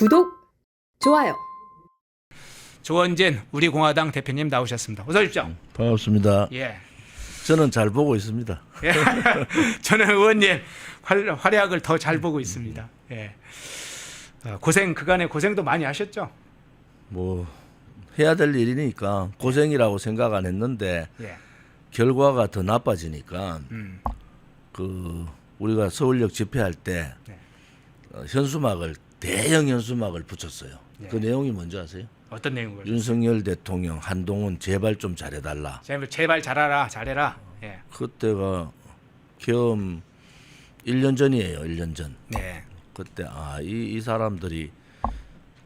구독, 좋아요. 조원진 우리공화당 대표님 나오셨습니다. 어서 오십시오. 반갑습니다. 예. 저는 잘 보고 있습니다. 예. 저는 의원님 활약을 더 잘 보고 있습니다. 예. 그간의 고생도 많이 하셨죠? 뭐 해야 될 일이니까 고생이라고 생각 안 했는데 예. 결과가 더 나빠지니까 그 우리가 서울역 집회할 때 네. 현수막을 대형 현수막을 붙였어요. 예. 그 내용이 뭔지 아세요? 어떤 내용을? 윤석열 대통령 한동훈 제발 좀 잘해달라. 제발 잘해라. 예. 그때가 겸 1년 전이에요. 1년 전. 네. 그때 이 사람들이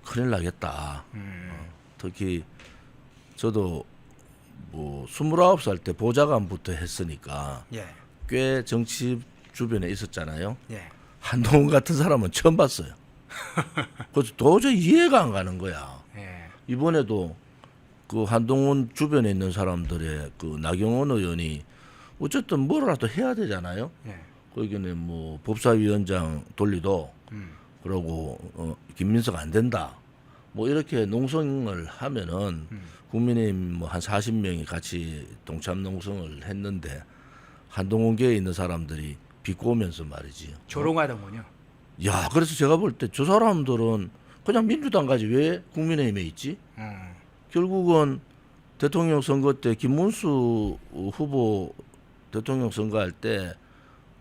큰일 나겠다. 특히 저도 뭐 29살 때 보좌관부터 했으니까 예. 꽤 정치 주변에 있었잖아요. 예. 한동훈 같은 사람은 처음 봤어요. 그래서 도저히 이해가 안 가는 거야. 예. 이번에도 그 한동훈 주변에 있는 사람들의 그 나경원 의원이 어쨌든 뭐라도 해야 되잖아요. 예. 거기는 뭐 법사위원장 돌리도 그러고 김민석 안 된다. 뭐 이렇게 농성을 하면은 국민의힘 뭐 한 40명이 같이 동참 농성을 했는데 한동훈계에 있는 사람들이 비꼬면서 말이지. 조롱하더군요. 야, 그래서 제가 볼 때 저 사람들은 그냥 민주당 가지 왜 국민의힘에 있지? 결국은 대통령 선거 때 김문수 후보 대통령 선거할 때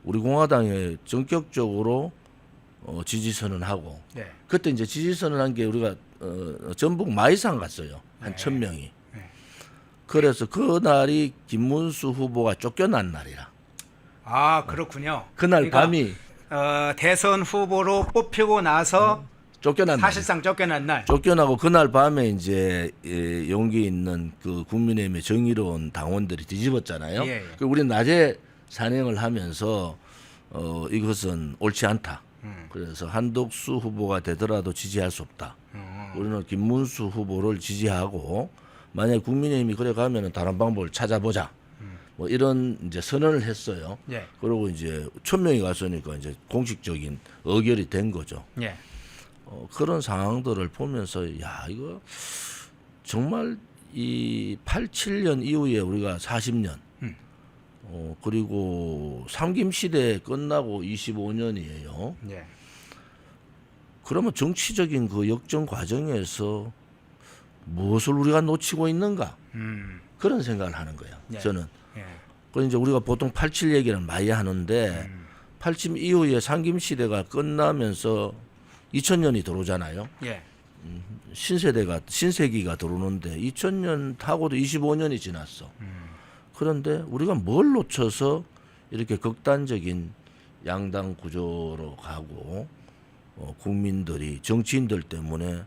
우리 공화당에 전격적으로 지지 선언하고 네. 그때 이제 지지 선언한 게 우리가 전북 마이산 갔어요. 한 네. 1,000명이. 네. 그래서 그날이 김문수 후보가 쫓겨난 날이라. 아, 그렇군요. 그날 그러니까, 밤이 대선 후보로 뽑히고 나서 쫓겨난 날. 사실상 쫓겨난 날. 쫓겨나고 그날 밤에 이제 용기 있는 그 국민의힘의 정의로운 당원들이 뒤집었잖아요. 예, 예. 우리는 낮에 산행을 하면서 이것은 옳지 않다. 그래서 한덕수 후보가 되더라도 지지할 수 없다. 우리는 김문수 후보를 지지하고 만약 국민의힘이 그래 가면은 다른 방법을 찾아보자. 뭐 이런 이제 선언을 했어요. 예. 그리고 이제 1,000명이 갔으니까 이제 공식적인 의결이 된 거죠. 예. 그런 상황들을 보면서 야 이거 정말 이 87년 이후에 우리가 40년 그리고 삼김 시대 끝나고 25년이에요. 예. 그러면 정치적인 그 역전 과정에서 무엇을 우리가 놓치고 있는가 그런 생각을 하는 거예요. 예. 저는. 예. 그 이제 우리가 보통 87 얘기를 많이 하는데 87 이후에 삼김 시대가 끝나면서 2000년이 들어오잖아요. 예. 신세기가 들어오는데 2000년 하고도 25년이 지났어. 그런데 우리가 뭘 놓쳐서 이렇게 극단적인 양당 구조로 가고 국민들이 정치인들 때문에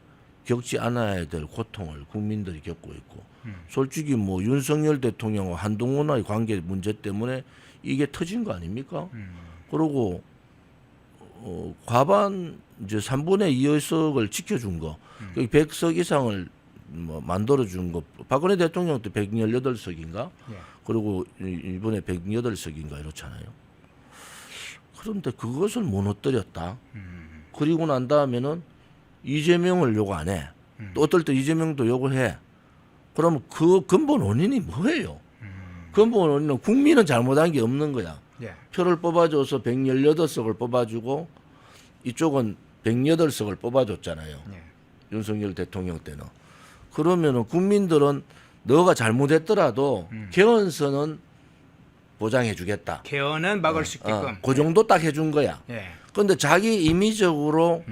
겪지 않아야 될 고통을 국민들이 겪고 있고 솔직히 뭐 윤석열 대통령과 한동훈의 관계 문제 때문에 이게 터진 거 아닙니까? 그리고 과반 이제 3분의 2 의석을 지켜준 거, 100석 이상을 뭐 만들어준 거, 박근혜 대통령 때 118석인가? 예. 그리고 이번에 108석인가 이렇잖아요. 그런데 그것을 무너뜨렸다. 그리고 난 다음에는 이재명을 요구 안 해. 또 어떨 때 이재명도 요구해. 그러면 그 근본 원인이 뭐예요? 근본 원인은 국민은 잘못한 게 없는 거야. 예. 표를 뽑아줘서 118석을 뽑아주고 이쪽은 108석을 뽑아줬잖아요. 예. 윤석열 대통령 때는. 그러면은 국민들은 너가 잘못했더라도 개헌선은 보장해주겠다. 개헌은 막을 수 있게끔. 그 정도 딱 해준 거야. 예. 그런데 자기 임의적으로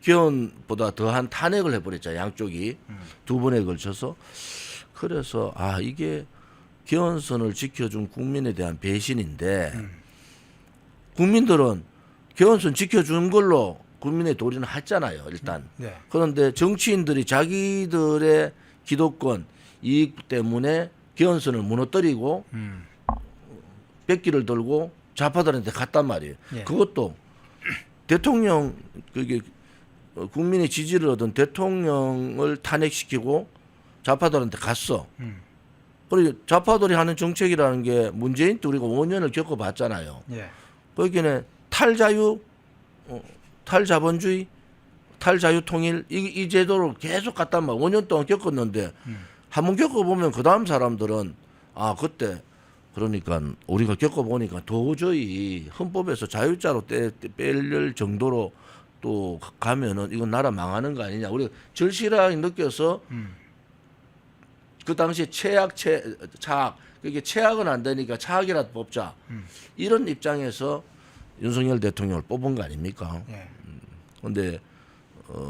개헌보다 더한 탄핵을 해버렸잖아요. 양쪽이 두 번에 걸쳐서. 그래서 이게 개헌선을 지켜준 국민에 대한 배신인데 국민들은 개헌선 지켜준 걸로 국민의 도리는 했잖아요. 일단. 네. 그런데 정치인들이 자기들의 기득권 이익 때문에 개헌선을 무너뜨리고 백기를 들고 좌파들한테 갔단 말이에요. 예. 그것도 대통령 그게 국민의 지지를 얻은 대통령을 탄핵시키고 좌파들한테 갔어. 그리고 좌파들이 하는 정책이라는 게 문재인 때 우리가 5년을 겪어봤잖아요. 예. 거기는 탈자유, 탈자본주의, 탈자유통일 이 제도를 계속 갖다 막 5년 동안 겪었는데 한번 겪어보면 그 다음 사람들은 아 그때 그러니까 우리가 겪어보니까 도저히 헌법에서 자유자로 뺄 정도로 또 가면은 이건 나라 망하는 거 아니냐. 우리가 절실하게 느껴서 그 당시에 차악 그게 최악은 안 되니까 차악이라도 뽑자. 이런 입장에서 윤석열 대통령을 뽑은 거 아닙니까? 예. 근데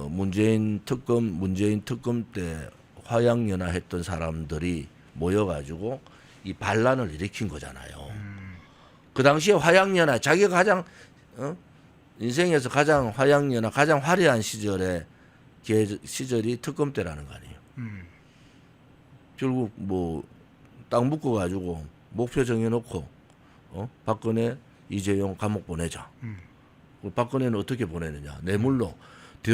문재인 특검 때 화양연화했던 사람들이 모여가지고 이 반란을 일으킨 거잖아요. 그 당시에 화양연화 자기가 가장 인생에서 가장 화양연화 가장 화려한 시절이 특검 때라는 거 아니에요. 결국 뭐 땅 묶어 가지고 목표 정해놓고 박근혜 이재용 감옥 보내자. 박근혜는 어떻게 보내느냐? 뇌물로.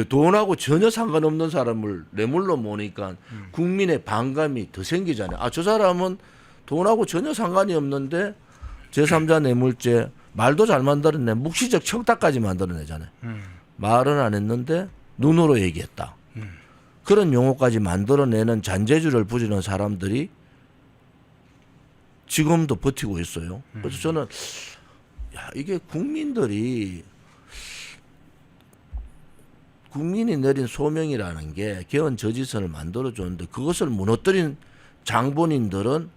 돈하고 전혀 상관없는 사람을 뇌물로 모니까 국민의 반감이 더 생기잖아요. 아, 저 사람은 돈하고 전혀 상관이 없는데 제3자 뇌물죄 말도 잘 만들어내. 묵시적 청탁까지 만들어내잖아요. 말은 안 했는데 눈으로 얘기했다. 그런 용어까지 만들어내는 잔재주를 부리는 사람들이 지금도 버티고 있어요. 그래서 저는 이게 국민이 내린 소명이라는 게 개헌 저지선을 만들어줬는데 그것을 무너뜨린 장본인들은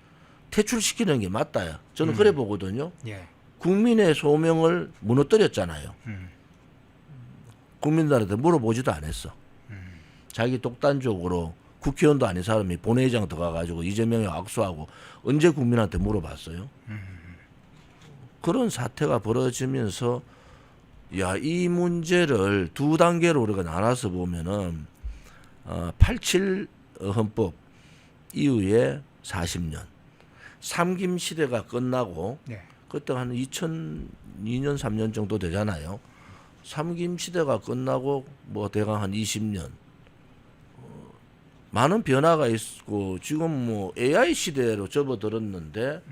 퇴출시키는 게 맞다요. 저는 그래 보거든요. 예. 국민의 소명을 무너뜨렸잖아요. 국민들한테 물어보지도 않았어. 자기 독단적으로 국회의원도 아닌 사람이 본회의장 들어가가지고 이재명이 악수하고 언제 국민한테 물어봤어요? 그런 사태가 벌어지면서 이 문제를 두 단계로 우리가 나눠서 보면은 87 헌법 이후에 40년 삼김 시대가 끝나고 네. 그때 한 2002년 3년 정도 되잖아요. 삼김 시대가 끝나고 뭐 대강 한 20년 많은 변화가 있고 지금 뭐 AI 시대로 접어들었는데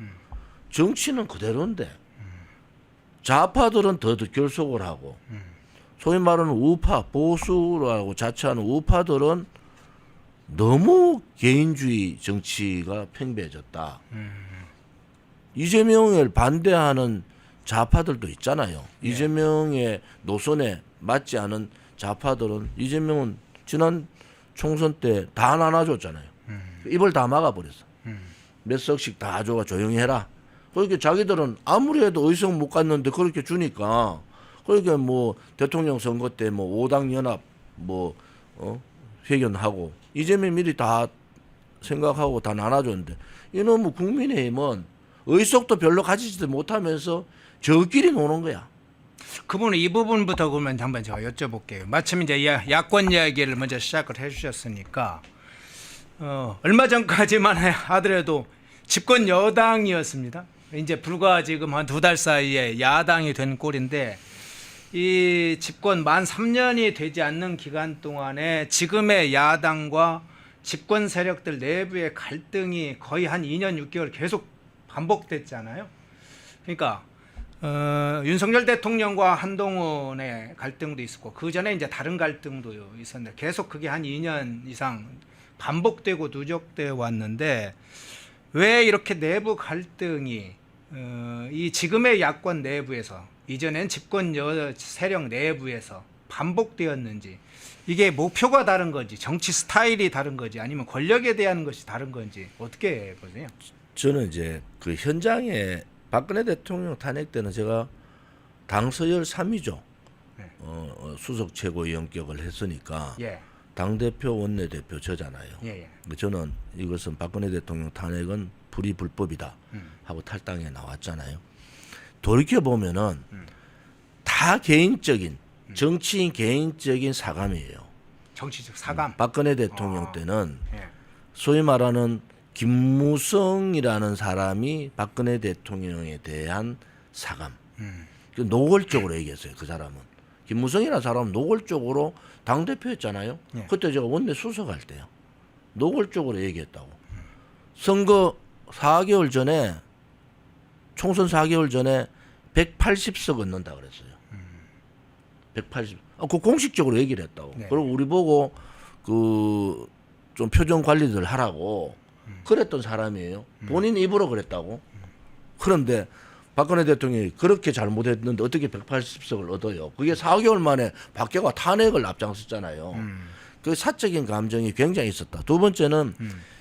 정치는 그대로인데 좌파들은 더 결속을 하고 소위 말하는 우파 보수라고 자처하는 우파들은 너무 개인주의 정치가 팽배해졌다. 이재명을 반대하는 좌파들도 있잖아요. 이재명의 노선에 맞지 않은 좌파들은 이재명은 지난 총선 때 다 나눠줬잖아요. 입을 다 막아버렸어. 몇 석씩 다 줘가 조용히 해라. 그렇게 자기들은 아무리 해도 의석 못 갔는데 그렇게 주니까 그렇게 뭐 대통령 선거 때 뭐 5당 연합 회견하고 이재명 미리 다 생각하고 다 나눠줬는데 이놈의 국민의힘은 의석도 별로 가지지도 못하면서 저끼리 노는 거야. 그분은 이 부분부터 그러면 한번 제가 여쭤볼게요. 마침 이제 야권 이야기를 먼저 시작을 해주셨으니까 얼마 전까지만 하더라도 집권 여당이었습니다. 이제 불과 지금 한 2달 사이에 야당이 된 꼴인데 이 집권 만 3년이 되지 않는 기간 동안에 지금의 야당과 집권 세력들 내부의 갈등이 거의 한 2년 6개월 계속 반복됐잖아요. 그러니까 윤석열 대통령과 한동훈의 갈등도 있었고 그 전에 이제 다른 갈등도 있었는데 계속 그게 한 2년 이상 반복되고 누적되어 왔는데 왜 이렇게 내부 갈등이 이 지금의 야권 내부에서 이전엔 집권 세력 내부에서 반복되었는지 이게 목표가 다른 건지 정치 스타일이 다른 건지 아니면 권력에 대한 것이 다른 건지 어떻게 보세요? 저는 이제 그 현장에 박근혜 대통령 탄핵 때는 제가 당 서열 3위죠. 네. 수석 최고위 영격을 했으니까 예. 당대표 원내대표 저잖아요. 예, 예. 저는 이것은 박근혜 대통령 탄핵은 불이불법이다 하고 탈당해 나왔잖아요. 돌이켜보면은 다 개인적인 정치인 개인적인 사감이에요. 정치적 사감. 박근혜 대통령 때는 예. 소위 말하는 김무성이라는 사람이 박근혜 대통령에 대한 사감. 노골적으로 얘기했어요. 그 사람은. 김무성이라는 사람은 노골적으로 당대표였잖아요. 예. 그때 제가 원내 수석할 때요. 노골적으로 얘기했다고. 선거 4개월 전에 총선 4개월 전에 180석 얻는다 그랬어요. 180. 그 공식적으로 얘기를 했다고. 네. 그리고 우리 보고 그 좀 표정 관리들 하라고 그랬던 사람이에요. 본인 입으로 그랬다고. 그런데 박근혜 대통령이 그렇게 잘못했는데 어떻게 180석을 얻어요? 그게 4개월 만에 박경화 탄핵을 앞장섰잖아요. 그 사적인 감정이 굉장히 있었다. 두 번째는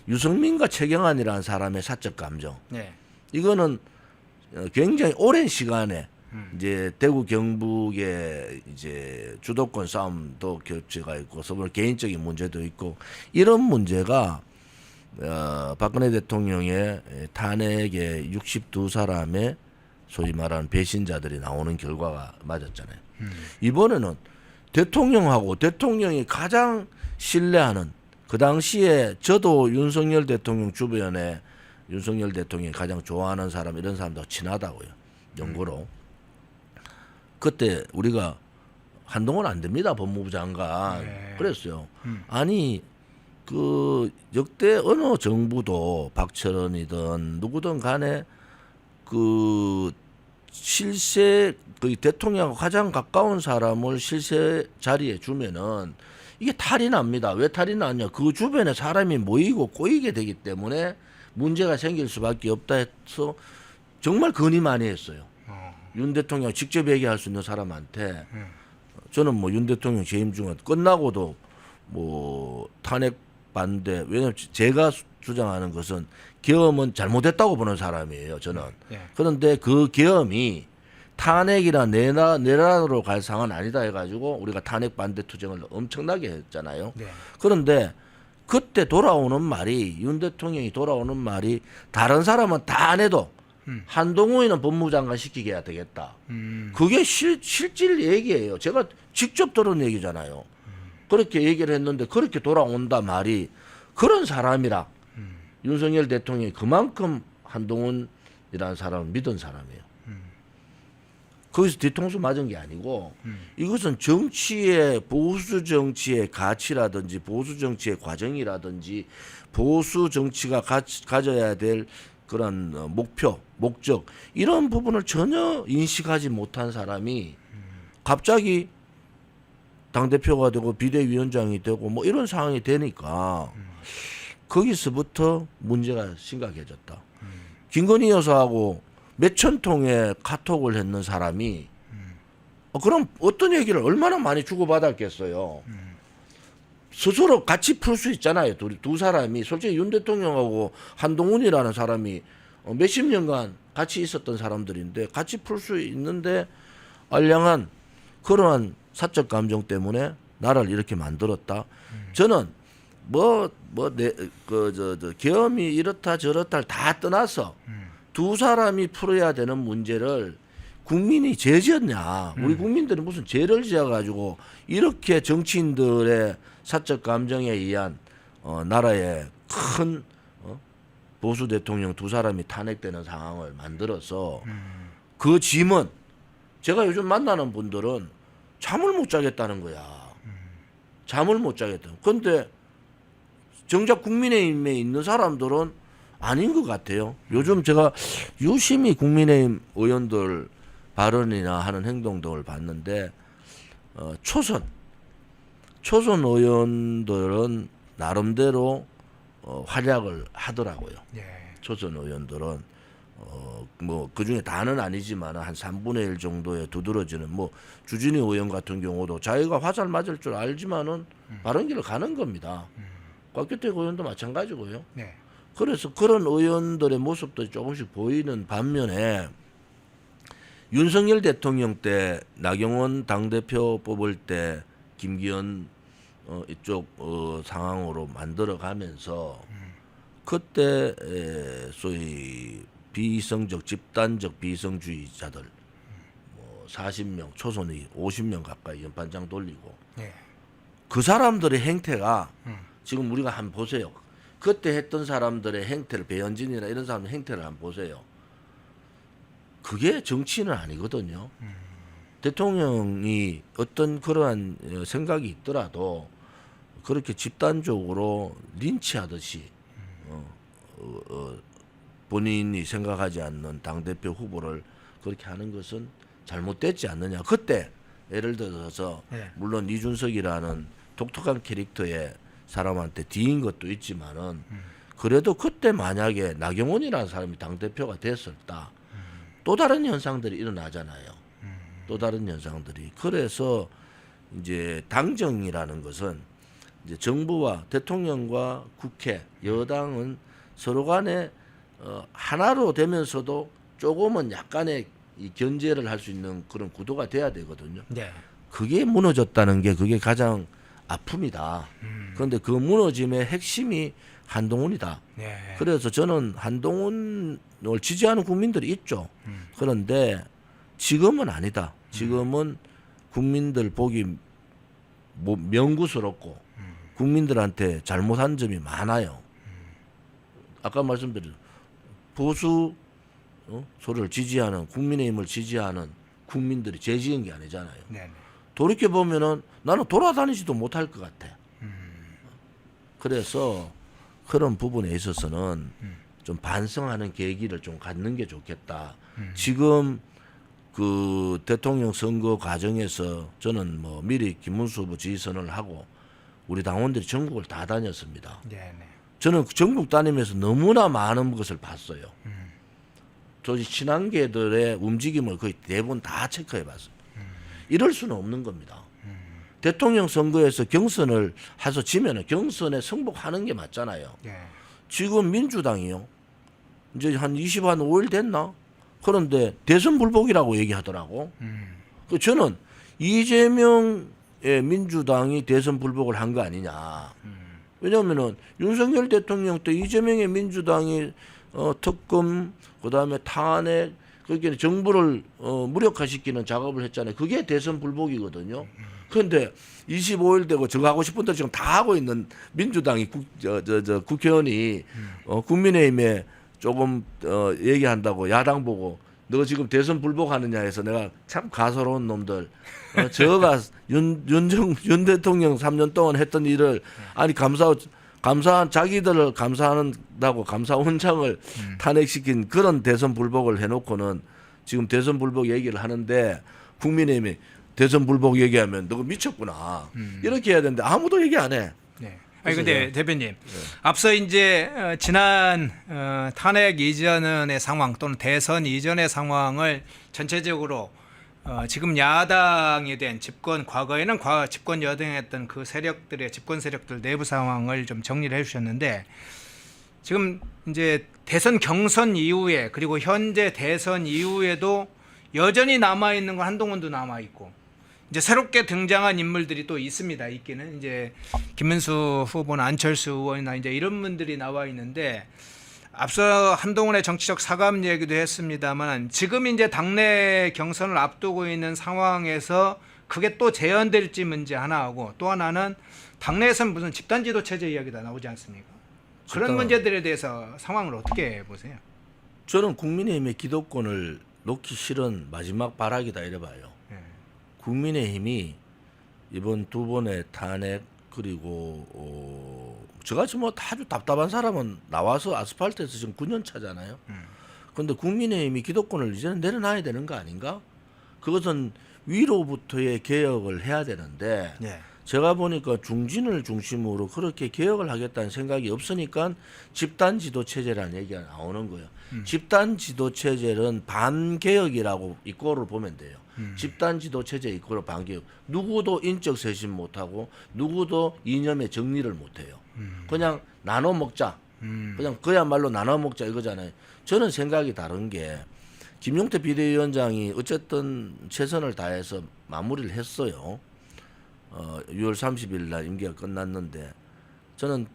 유승민과 최경환이라는 사람의 사적 감정. 네. 이거는 굉장히 오랜 시간에 이제 대구 경북의 이제 주도권 싸움도 겹치가 있고 서로 개인적인 문제도 있고 이런 문제가 박근혜 대통령의 탄핵에 62사람의 소위 말하는 배신자들이 나오는 결과가 맞았잖아요. 이번에는 대통령하고 대통령이 가장 신뢰하는 그 당시에 저도 윤석열 대통령 주변에 윤석열 대통령이 가장 좋아하는 사람 이런 사람도 친하다고요. 연구로. 그때 우리가 한동훈 안 됩니다. 법무부 장관. 네. 그랬어요. 아니 그 역대 어느 정부도 박철원이든 누구든 간에 그 실세 그 대통령하고 가장 가까운 사람을 실세 자리에 주면은 이게 탈이 납니다. 왜 탈이 나냐? 그 주변에 사람이 모이고 꼬이게 되기 때문에 문제가 생길 수밖에 없다 해서 정말 건의 많이 했어요. 윤 대통령 직접 얘기할 수 있는 사람한테 저는 뭐 윤 대통령 재임 중에 끝나고도 뭐 탄핵 반대 왜냐면 제가 주장하는 것은 계엄은 잘못했다고 보는 사람이에요. 저는. 네. 그런데 그 계엄이 탄핵이나 내란으로 갈 상황은 아니다 해가지고 우리가 탄핵 반대 투쟁을 엄청나게 했잖아요. 네. 그런데 그때 돌아오는 말이 윤 대통령이 돌아오는 말이 다른 사람은 다 안 해도 한동훈이는 법무부 장관 시키게 해야 되겠다. 그게 실질 얘기예요. 제가 직접 들은 얘기잖아요. 그렇게 얘기를 했는데 그렇게 돌아온다 말이 그런 사람이라 윤석열 대통령이 그만큼 한동훈이라는 사람을 믿은 사람이에요. 거기서 뒤통수 맞은 게 아니고 이것은 정치의 보수 정치의 가치라든지 보수 정치의 과정이라든지 보수 정치가 가져야 될 그런 목표, 목적 이런 부분을 전혀 인식하지 못한 사람이 갑자기 당대표가 되고 비대위원장이 되고 뭐 이런 상황이 되니까 거기서부터 문제가 심각해졌다. 김건희 여사하고 몇천 통의 카톡을 했는 사람이 그럼 어떤 얘기를 얼마나 많이 주고받았겠어요. 스스로 같이 풀 수 있잖아요. 두 사람이 솔직히 윤 대통령하고 한동훈이라는 사람이 몇십 년간 같이 있었던 사람들인데 같이 풀 수 있는데 알량한 그러한 사적 감정 때문에 나라를 이렇게 만들었다. 저는 계엄이 이렇다 저렇다 다 떠나서 두 사람이 풀어야 되는 문제를 국민이 죄 지었냐. 우리 국민들은 무슨 죄를 지어가지고 이렇게 정치인들의 사적 감정에 의한 나라의 큰 보수 대통령 두 사람이 탄핵되는 상황을 만들어서 그 짐은 제가 요즘 만나는 분들은 잠을 못 자겠다는 거야. 잠을 못 자겠다. 그런데 정작 국민의힘에 있는 사람들은 아닌 것 같아요. 요즘 제가 유심히 국민의힘 의원들 발언이나 하는 행동 등을 봤는데 초선 의원들은 나름대로 활약을 하더라고요. 예. 초선 의원들은 뭐 그중에 다는 아니지만 한 3분의 1 정도에 두드러지는 뭐 주진희 의원 같은 경우도 자기가 화살 맞을 줄 알지만은 바른 길을 가는 겁니다. 곽규택 의원도 마찬가지고요. 네. 그래서 그런 의원들의 모습도 조금씩 보이는 반면에 윤석열 대통령 때 나경원 당대표 뽑을 때 김기현 이쪽 상황으로 만들어가면서 그때 소위 비이성적 집단적 비이성주의자들 뭐 40명 초선이 50명 가까이 연판장 돌리고 네. 그 사람들의 행태가 지금 우리가 한번 보세요. 그때 했던 사람들의 행태를 배현진이나 이런 사람의 행태를 한번 보세요. 그게 정치인은 아니거든요. 대통령이 어떤 그러한 생각이 있더라도 그렇게 집단적으로 린치하듯이 본인이 생각하지 않는 당대표 후보를 그렇게 하는 것은 잘못됐지 않느냐. 그때 예를 들어서 네. 물론 이준석이라는 독특한 캐릭터의 사람한테 뒤인 것도 있지만은 그래도 그때 만약에 나경원이라는 사람이 당대표가 됐을다 또 다른 현상들이 일어나잖아요. 또 다른 현상들이. 그래서 이제 당정이라는 것은 이제 정부와 대통령과 국회, 여당은 서로 간에 하나로 되면서도 조금은 약간의 이 견제를 할 수 있는 그런 구도가 돼야 되거든요. 네. 그게 무너졌다는 게 그게 가장 아픕니다. 그런데 그 무너짐의 핵심이 한동훈이다. 네. 그래서 저는 한동훈을 지지하는 국민들이 있죠. 그런데 지금은 아니다. 지금은 국민들 보기 명구스럽고 국민들한테 잘못한 점이 많아요. 아까 말씀드린 보수 소를 지지하는 국민의힘을 지지하는 국민들이 죄 지은 게 아니잖아요. 네. 돌이켜 보면은 나는 돌아다니지도 못할 것 같아. 그래서 그런 부분에 있어서는 좀 반성하는 계기를 좀 갖는 게 좋겠다. 지금 그 대통령 선거 과정에서 저는 뭐 미리 김문수 후보 지지선을 하고 우리 당원들이 전국을 다 다녔습니다. 네. 저는 전국 다니면서 너무나 많은 것을 봤어요. 저희 친한계들의 움직임을 거의 대부분 다 체크해 봤어요. 이럴 수는 없는 겁니다. 대통령 선거에서 경선을 해서 지면은 경선에 승복하는 게 맞잖아요. 네. 지금 지금 민주당이요. 이제 한 5일 됐나? 그런데 대선 불복이라고 얘기하더라고. 그 저는 이재명의 민주당이 대선 불복을 한 거 아니냐. 왜냐하면은 윤석열 대통령 때 이재명의 민주당이 특검 그다음에 탄핵 그렇게 정부를 무력화시키는 작업을 했잖아요. 그게 대선 불복이거든요. 그런데 25일 되고 저거 하고 싶은 데 지금 다 하고 있는 민주당이 국회의원이 국민의힘에 조금 얘기한다고 야당 보고 너 지금 대선 불복하느냐 해서 내가 참 가소로운 놈들 저가 윤 대통령 3년 동안 했던 일을 아니 감사한 자기들을 감사한다고 감사원장을 탄핵시킨 그런 대선 불복을 해놓고는 지금 대선 불복 얘기를 하는데 국민의힘이 대선 불복 얘기하면 너 미쳤구나 이렇게 해야 되는데 아무도 얘기 안 해. 네. 아니 근데 대표님 앞서 이제 지난 탄핵 이전의 상황 또는 대선 이전의 상황을 전체적으로 지금 야당에 대한 집권 과거에는 집권 여당했던 그 세력들의 집권 세력들 내부 상황을 좀 정리를 해주셨는데 지금 이제 대선 경선 이후에 그리고 현재 대선 이후에도 여전히 남아 있는 건 한동훈도 남아 있고 이제 새롭게 등장한 인물들이 또 있습니다. 있기는 이제 김문수 후보나 안철수 의원이나 이제 이런 분들이 나와 있는데 앞서 한동훈의 정치적 사과문 얘기도 했습니다만 지금 이제 당내 경선을 앞두고 있는 상황에서 그게 또 재현될지 문제 하나하고 또 하나는 당내에서는 무슨 집단지도 체제 이야기가 나오지 않습니까? 그런 문제들에 대해서 상황을 어떻게 보세요? 저는 국민의힘의 기득권을 놓기 싫은 마지막 발악이다 이래봐요. 국민의힘이 이번 두 번의 탄핵 그리고 저같이 뭐 아주 답답한 사람은 나와서 아스팔트에서 지금 9년 차잖아요. 그런데 국민의힘이 기득권을 이제는 내려놔야 되는 거 아닌가? 그것은 위로부터의 개혁을 해야 되는데 네. 제가 보니까 중진을 중심으로 그렇게 개혁을 하겠다는 생각이 없으니까 집단지도 체제라는 얘기가 나오는 거예요. 집단지도 체제는 반개혁이라고 이꼴을 보면 돼요. 집단지도 체제 이꼴을 반개혁. 누구도 인적 쇄신 못하고 누구도 이념의 정리를 못해요. 그냥 나눠 먹자. 그냥 그야말로 나눠 먹자 이거잖아요. 저는 생각이 다른 게 김용태 비대위원장이 어쨌든 최선을 다해서 마무리를 했어요. 6월 30일 날 임기가 끝났는데 저는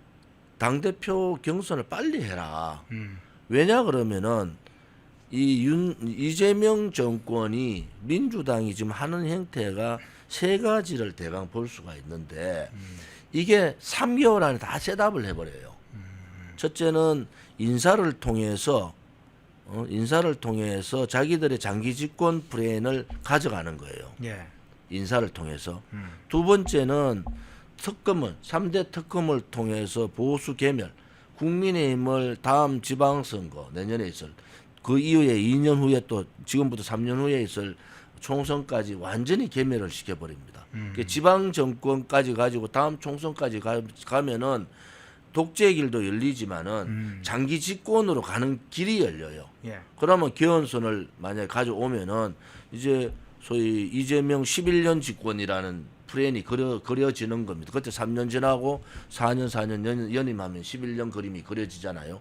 당대표 경선을 빨리 해라. 왜냐 그러면은 이재명 정권이 민주당이 지금 하는 형태가 세 가지를 대강 볼 수가 있는데 이게 3개월 안에 다 셋업을 해버려요. 첫째는 인사를 통해서 자기들의 장기 집권 플랜을 가져가는 거예요. 예. 인사를 통해서. 두 번째는 특검을 3대 특검을 통해서 보수 개멸, 국민의힘을 다음 지방선거 내년에 있을 그 이후에 2년 후에 또 지금부터 3년 후에 있을 총선까지 완전히 괴멸을 시켜버립니다. 그 지방 정권까지 가지고 다음 총선까지 가면은 독재의 길도 열리지만은 장기 집권으로 가는 길이 열려요. 예. 그러면 개헌선을 만약에 가져오면은 이제 소위 이재명 11년 집권이라는 프레임이 그려지는 겁니다. 그때 3년 지나고 4년 연임하면 11년 그림이 그려지잖아요.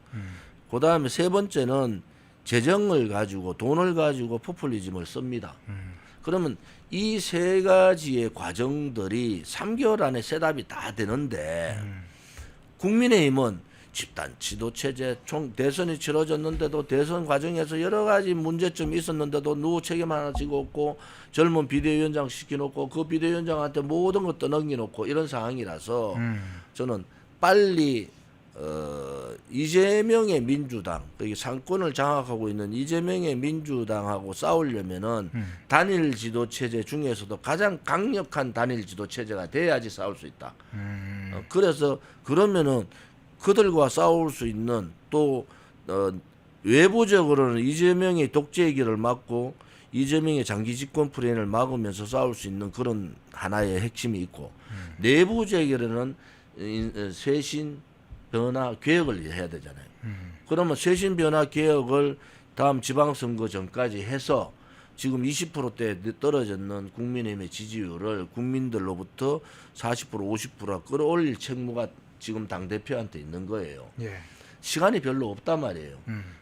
그 다음에 세 번째는 재정을 가지고 돈을 가지고 포퓰리즘을 씁니다. 그러면 이 세 가지의 과정들이 3개월 안에 셋업이 다 되는데 국민의힘은 집단 지도체제 대선이 치러졌는데도 대선 과정에서 여러 가지 문제점이 있었는데도 누구 책임 하나 지고 없고 젊은 비대위원장 시켜놓고 그 비대위원장한테 모든 것 떠넘겨놓고 이런 상황이라서 저는 빨리 이재명의 민주당, 여기 상권을 장악하고 있는 이재명의 민주당하고 싸우려면은 단일 지도 체제 중에서도 가장 강력한 단일 지도 체제가 돼야지 싸울 수 있다. 그래서 그러면은 그들과 싸울 수 있는 또 외부적으로는 이재명의 독재의 길을 막고 이재명의 장기 집권 프레임을 막으면서 싸울 수 있는 그런 하나의 핵심이 있고 내부적으로는 쇄신 변화 개혁을 해야 되잖아요. 그러면 쇄신 변화 개혁을 다음 지방선거 전까지 해서 지금 20%대 떨어졌는 국민의힘의 지지율을 국민들로부터 40% 50%가 끌어올릴 책무가 지금 당대표한테 있는 거예요. 예. 시간이 별로 없단 말이에요.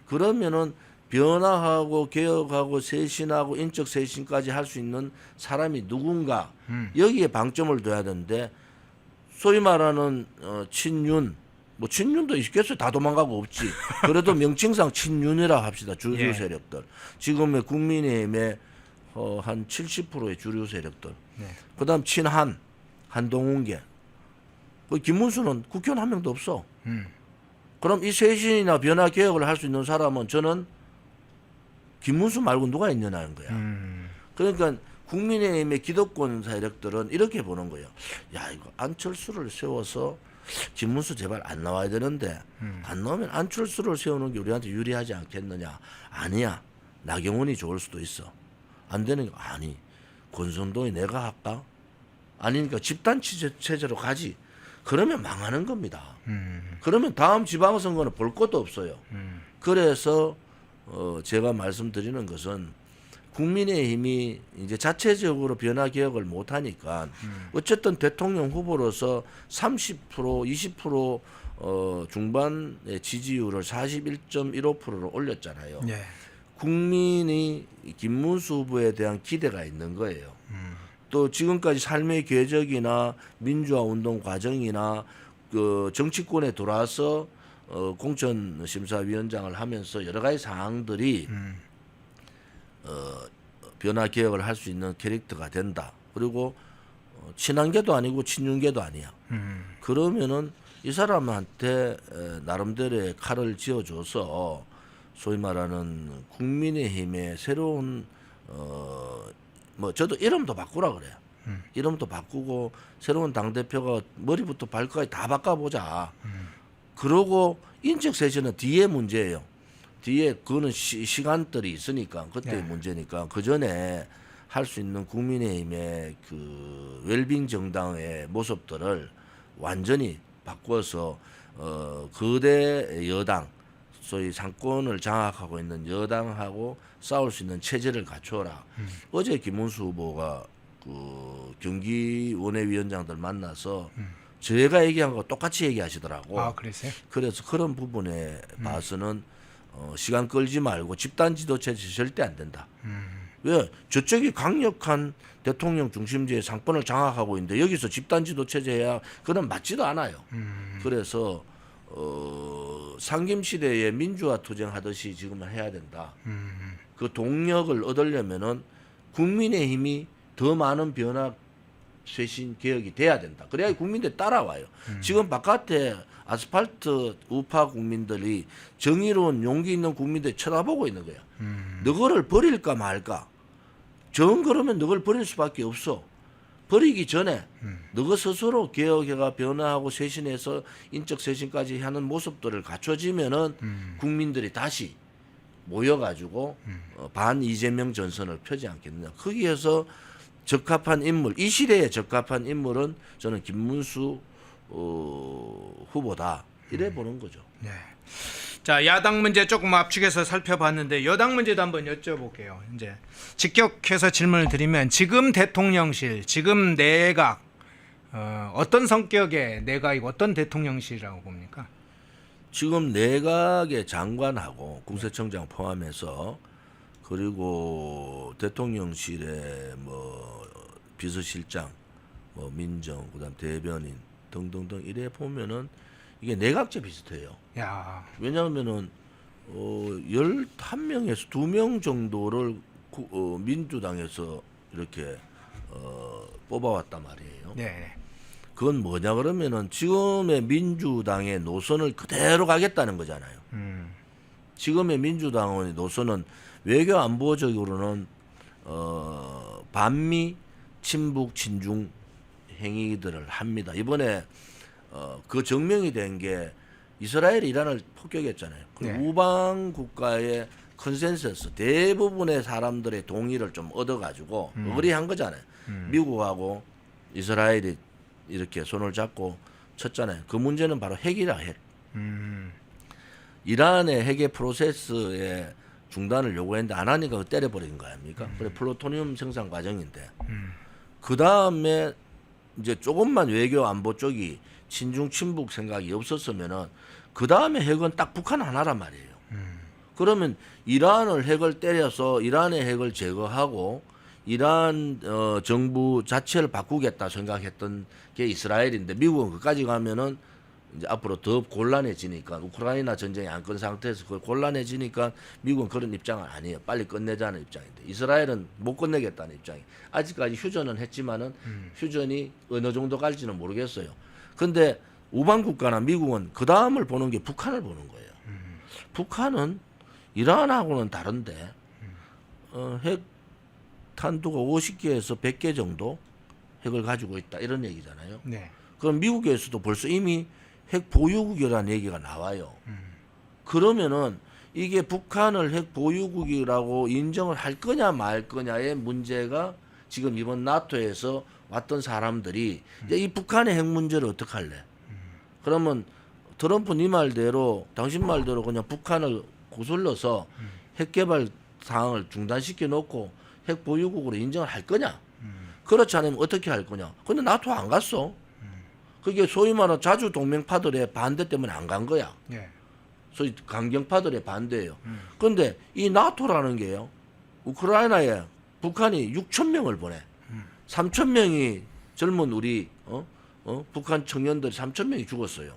그러면은 변화하고 개혁하고 쇄신하고 인적 쇄신까지 할 수 있는 사람이 누군가 여기에 방점을 둬야 되는데 소위 말하는 친윤 뭐 친윤도 있겠어요. 다 도망가고 없지. 그래도 명칭상 친윤이라 합시다. 주류 예. 세력들. 지금의 국민의힘의 한 70%의 주류 세력들. 네. 그다음 친한 한동훈계. 그 김문수는 국회의원 한 명도 없어. 그럼 이 쇄신이나 변화 개혁을 할 수 있는 사람은 저는 김문수 말고 누가 있느냐는 거야. 그러니까 국민의힘의 기득권 세력들은 이렇게 보는 거예요. 야 이거 안철수를 세워서 김문수 제발 안 나와야 되는데 안 나오면 안철수를 세우는 게 우리한테 유리하지 않겠느냐. 아니야. 나경원이 좋을 수도 있어. 안 되는 거 아니. 권선동이 내가 할까? 아니니까 집단 체제로 가지. 그러면 망하는 겁니다. 그러면 다음 지방선거는 볼 것도 없어요. 그래서 제가 말씀드리는 것은 국민의힘이 이제 자체적으로 변화 개혁을 못 하니까 어쨌든 대통령 후보로서 30% 20% 중반의 지지율을 41.15%로 올렸잖아요. 예. 국민이 김문수 후보에 대한 기대가 있는 거예요. 또 지금까지 삶의 궤적이나 민주화 운동 과정이나 그 정치권에 들어와서 공천심사위원장을 하면서 여러 가지 사항들이 변화 개혁을 할 수 있는 캐릭터가 된다. 그리고 친한계도 아니고 친윤계도 아니야. 그러면은 이 사람한테 나름대로의 칼을 쥐어줘서 소위 말하는 국민의힘의 새로운 뭐 저도 이름도 바꾸라 그래요. 이름도 바꾸고 새로운 당대표가 머리부터 발끝까지 다 바꿔보자. 그러고 인적 쇄신은 뒤에 문제예요. 뒤에 그거는 시간들이 있으니까 그때의 문제니까 그 전에 할 수 있는 국민의힘의 그 웰빙 정당의 모습들을 완전히 바꿔서 거대 여당 소위 상권을 장악하고 있는 여당하고 싸울 수 있는 체제를 갖춰라. 어제 김문수 후보가 그 경기 원외위원장들 만나서 저희가 얘기한 거 똑같이 얘기하시더라고. 아, 그랬어요? 그래서 그런 부분에 봐서는 시간 끌지 말고 집단 지도체제 절대 안 된다. 왜? 저쪽이 강력한 대통령 중심제의 상권을 장악하고 있는데 여기서 집단 지도체제 해야 그건 맞지도 않아요. 그래서 상김시대에 민주화 투쟁하듯이 지금은 해야 된다. 그 동력을 얻으려면은 국민의힘이 더 많은 변화 쇄신 개혁이 돼야 된다. 그래야 국민들이 따라와요. 지금 바깥에 아스팔트 우파 국민들이 정의로운 용기 있는 국민들이 쳐다보고 있는 거야. 너거를 버릴까 말까. 정 그러면 너걸 버릴 수밖에 없어. 버리기 전에 너가 스스로 개혁해가 변화하고 쇄신해서 인적 쇄신까지 하는 모습들을 갖춰지면은 국민들이 다시 모여가지고 반 이재명 전선을 펴지 않겠느냐. 거기에서 적합한 인물, 이 시대에 적합한 인물은 저는 김문수 후보다 이래 보는 거죠. 네. 자, 야당 문제 조금 압축해서 살펴봤는데 여당 문제도 한번 여쭤볼게요. 이제 직격해서 질문을 드리면 지금 대통령실, 지금 내각 어떤 성격의 내각이고 어떤 대통령실이라고 봅니까? 지금 내각의 장관하고 국세청장 포함해서 그리고 대통령실의 뭐 비서실장, 뭐 민정, 그다음 대변인 등등등 이래 보면은 이게 내각제 비슷해요. 야, 왜냐하면은 11명에서 2명 정도를 민주당에서 이렇게 뽑아왔단 말이에요. 네. 그건 뭐냐 그러면은 지금의 민주당의 노선을 그대로 가겠다는 거잖아요. 지금의 민주당의 노선은 외교 안보적으로는 반미 친북 친중 행위들을 합니다. 이번에 그 증명이 된 게 이스라엘이 이란을 폭격했잖아요. 그 네. 우방 국가의 컨센서스 대부분의 사람들의 동의를 좀 얻어가지고 의리한 거잖아요. 미국하고 이스라엘이 이렇게 손을 잡고 쳤잖아요. 그 문제는 바로 핵이라 핵. 이란의 핵의 프로세스의 중단을 요구했는데 안 하니까 그거 때려버린 거 아닙니까? 그래 플루토늄 생산 과정인데 그 다음에 이제 조금만 외교 안보 쪽이 친중 친북 생각이 없었으면은 그 다음에 핵은 딱 북한 하나란 말이에요. 그러면 이란을 핵을 때려서 이란의 핵을 제거하고 이란 정부 자체를 바꾸겠다 생각했던 게 이스라엘인데 미국은 그까지 가면은 이제 앞으로 더 곤란해지니까 우크라이나 전쟁이 안 끝 상태에서 그 곤란해지니까 미국은 그런 입장은 아니에요. 빨리 끝내자는 입장인데 이스라엘은 못 끝내겠다는 입장이. 아직까지 휴전은 했지만은 휴전이 어느 정도 갈지는 모르겠어요. 근데 우방 국가나 미국은 그 다음을 보는 게 북한을 보는 거예요. 북한은 이란하고는 다른데 핵 탄두가 50개에서 100개 정도 핵을 가지고 있다 이런 얘기잖아요. 네. 그럼 미국에서도 벌써 이미 핵 보유국이라는 얘기가 나와요. 그러면은 이게 북한을 핵 보유국이라고 인정을 할 거냐 말 거냐의 문제가 지금 이번 나토에서 왔던 사람들이 이제 이 북한의 핵 문제를 어떻게 할래? 그러면 트럼프 네 말대로 당신 말대로 그냥 북한을 구슬러서 핵 개발 사항을 중단시켜 놓고 핵 보유국으로 인정을 할 거냐? 그렇지 않으면 어떻게 할 거냐? 근데 나토 안 갔어. 그게 소위 말하는 자주 동맹파들의 반대 때문에 안 간 거야. 네. 소위 강경파들의 반대예요. 그런데 이 나토라는 게요. 우크라이나에 북한이 6천 명을 보내. 3천 명이 젊은 우리 북한 청년들 3천 명이 죽었어요.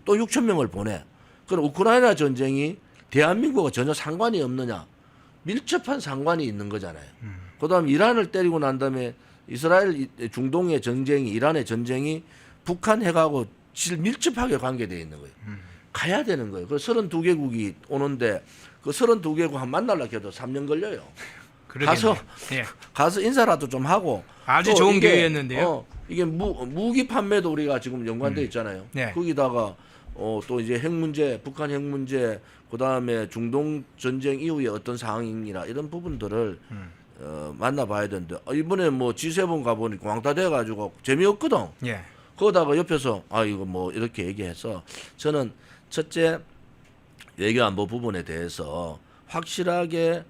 또 6천 명을 보내. 그럼 우크라이나 전쟁이 대한민국과 전혀 상관이 없느냐? 밀접한 상관이 있는 거잖아요. 그다음 이란을 때리고 난 다음에 이스라엘 중동의 전쟁이 이란의 전쟁이 북한 핵하고 밀접하게 관계되어 있는 거예요. 가야 되는 거예요. 그 32개국이 오는데 그 32개국 한 만나려고 해도 3년 걸려요. 그러겠네요. 예. 가서 인사라도 좀 하고 아주 또 좋은 이게, 기회였는데요. 이게 무기 판매도 우리가 지금 연관돼 있잖아요. 네. 거기다가 또 이제 핵 문제, 북한 핵 문제, 그다음에 중동 전쟁 이후에 어떤 상황이라 이런 부분들을 만나봐야 되는데 이번에 뭐 G7 가보니까 왕따 돼가지고 재미없거든. 예. 거기다가 옆에서 이거 뭐 이렇게 얘기해서 저는 첫째 외교안보 부분에 대해서 확실하게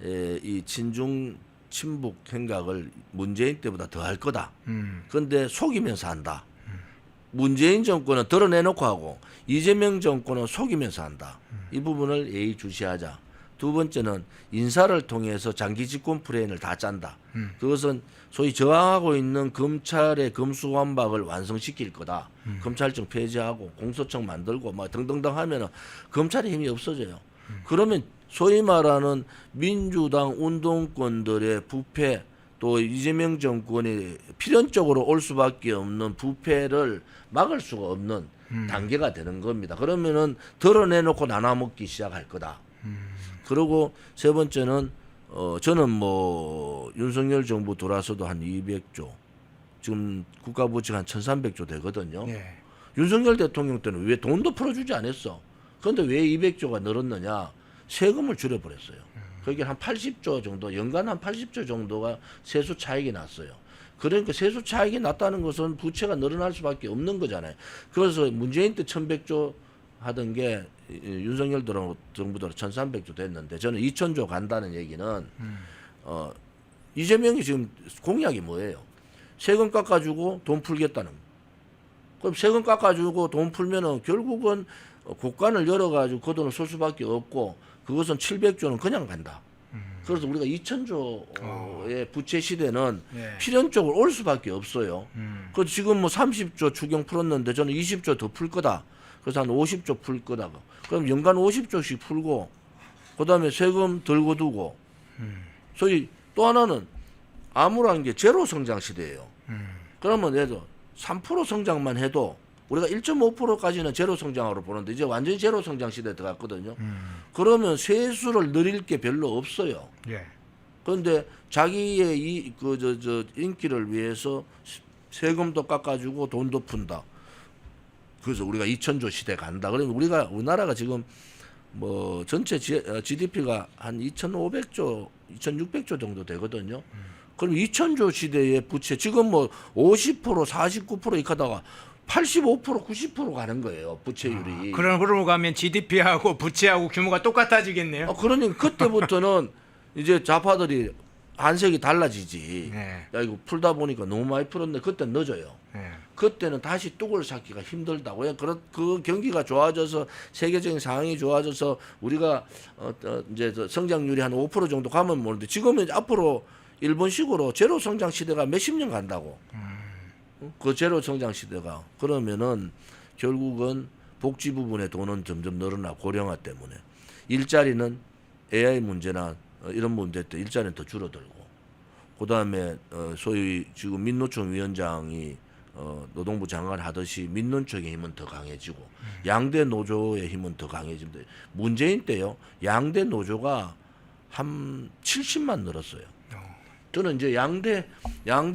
이 친중 친북 생각을 문재인 때보다 더 할 거다. 그런데 속이면서 한다. 문재인 정권은 드러내놓고 하고 이재명 정권은 속이면서 한다. 이 부분을 예의주시하자. 두 번째는 인사를 통해서 장기 집권 플랜을 다 짠다. 그것은 소위 저항하고 있는 검찰의 검수완박을 완성시킬 거다. 검찰청 폐지하고 공소청 만들고 막 등등등 하면은 검찰의 힘이 없어져요. 그러면 소위 말하는 민주당 운동권들의 부패 또 이재명 정권이 필연적으로 올 수밖에 없는 부패를 막을 수가 없는 단계가 되는 겁니다. 그러면은 드러내놓고 나눠먹기 시작할 거다. 그리고 세 번째는 저는 뭐 윤석열 정부 들어와서도 한 200조 지금 국가부채가 한 1,300조 되거든요. 네. 윤석열 대통령 때는 왜 돈도 풀어주지 않았어? 그런데 왜 200조가 늘었느냐? 세금을 줄여버렸어요. 그게 한 80조 정도, 연간 한 80조 정도가 세수 차익이 났어요. 그러니까 세수 차익이 났다는 것은 부채가 늘어날 수밖에 없는 거잖아요. 그래서 문재인 때 1100조 하던 게 윤석열 정부 들어 1300조 됐는데 저는 2000조 간다는 얘기는 이재명이 지금 공약이 뭐예요? 세금 깎아주고 돈 풀겠다는 거. 그럼 세금 깎아주고 돈 풀면은 결국은 국간을 열어가지고 그 돈을 쓸 수밖에 없고 그것은 700조는 그냥 간다. 그래서 우리가 2000조의 부채 시대는 예. 필연적으로 올 수밖에 없어요. 그 지금 뭐 30조 추경 풀었는데 저는 20조 더 풀 거다. 그래서 한 50조 풀 거다. 그럼 연간 50조씩 풀고 그다음에 세금 들고 두고 소위 또 하나는 암울한 게 제로 성장 시대예요. 그러면 예를 들어 3% 성장만 해도 우리가 1.5%까지는 제로 성장으로 보는데 이제 완전히 제로 성장 시대에 들어갔거든요. 그러면 세수를 늘릴 게 별로 없어요. 예. 그런데 자기의 인기를 위해서 세금도 깎아주고 돈도 푼다. 그래서 우리가 2000조 시대 간다. 그러면 우리나라가 지금 뭐 전체 GDP가 한 2,500조, 2,600조 정도 되거든요. 그럼 2000조 시대의 부채 지금 뭐 50%, 49% 이렇게 하다가 85%, 90% 가는 거예요. 부채율이. 그러고 가면 GDP하고 부채하고 규모가 똑같아지겠네요. 그러니 그때부터는 이제 좌파들이 안색이 달라지지. 네. 야 이거 풀다 보니까 너무 많이 풀었네. 그때 늦어요. 네. 그때는 다시 뚝을 쌓기가 힘들다고요. 그 경기가 좋아져서 세계적인 상황이 좋아져서 우리가 이제 성장률이 한 5% 정도 가면 모르는데 지금은 이제 앞으로 일본식으로 제로 성장 시대가 몇십 년 간다고. 그 제로 성장 시대가 그러면은 결국은 복지 부분의 돈은 점점 늘어나 고령화 때문에 일자리는 AI 문제나 이런 문제 때 일자리는 더 줄어들고 그다음에 소위 지금 민노총 위원장이 노동부 장관 하듯이 민노총의 힘은 더 강해지고 양대 노조의 힘은 더 강해집니다. 문재인 때요 양대 노조가 한 70만 늘었어요. 저는 이제 양대